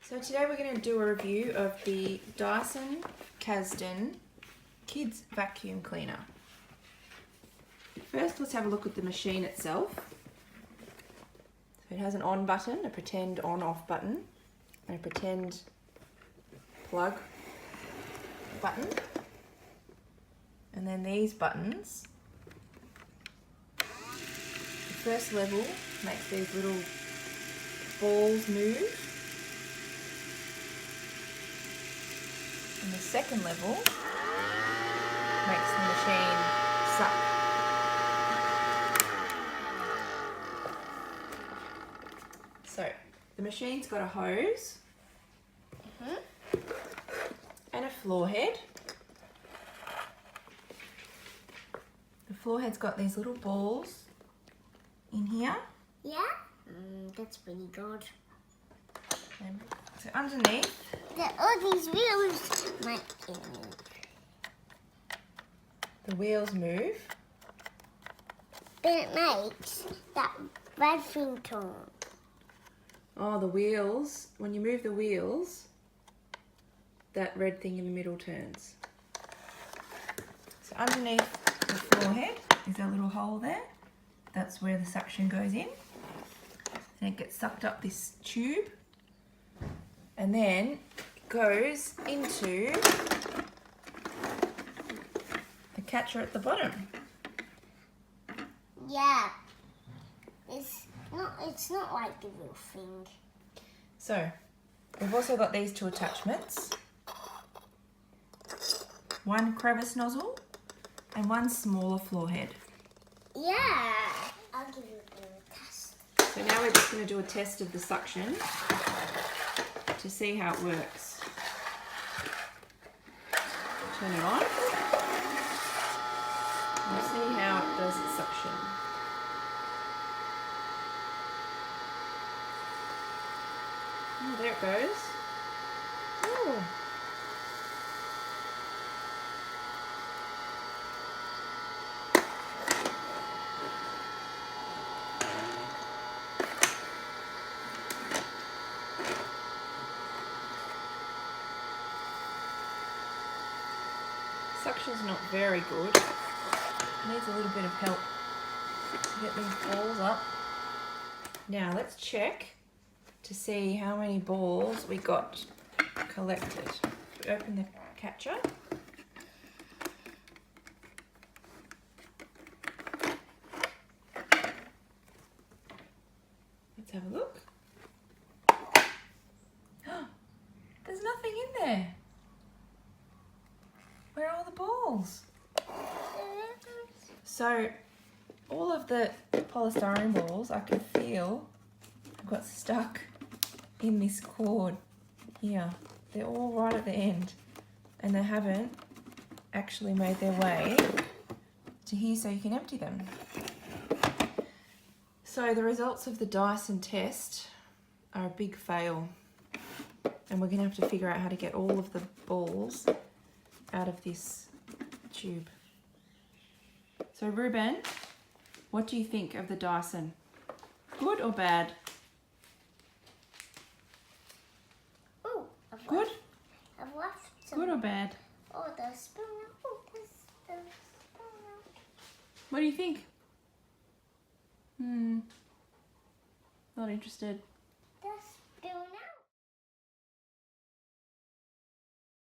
So today we're going to do a review of the Dyson Kasdan Kids Vacuum Cleaner. First, let's have a look at the machine itself. So it has an on button, a pretend on-off button, and a pretend plug button. And then these buttons. The first level makes these little balls move. And the second level makes the machine suck. So, the machine's got a hose and a floor head. The floor head's got these little balls in here. Yeah? That's pretty good. And so underneath, All these wheels might the wheels move. But it makes that red thing turn. Oh, the wheels, when you move the wheels, that red thing in the middle turns. So underneath the floor head is a little hole there. That's where the suction goes in. And it gets sucked up this tube. And then it goes into the catcher at the bottom. Yeah. It's not like the real thing. So, we've also got these two attachments. One crevice nozzle and one smaller floor head. Yeah. I'll give you a test. So now we're just going to do a test of the suction to see how it works. Turn it on. We'll see how it does its suction. Oh, there it goes. Ooh. Suction's not very good. It needs a little bit of help to get these balls up. Now let's check to see how many balls we got collected. We open the catcher. Let's have a look. There's nothing in there. Where are all the balls? So, all of the polystyrene balls I can feel have got stuck in this cord here. They're all right at the end and they haven't actually made their way to here so you can empty them. So the results of the Dyson test are a big fail and we're going to have to figure out how to get all of the balls out of this tube. So Ruben, what do you think of the Dyson? Good or bad? Oh, Good? I've left some. Good or bad? Oh, the spoon. Oh, there's the spoon out. What do you think? Not interested.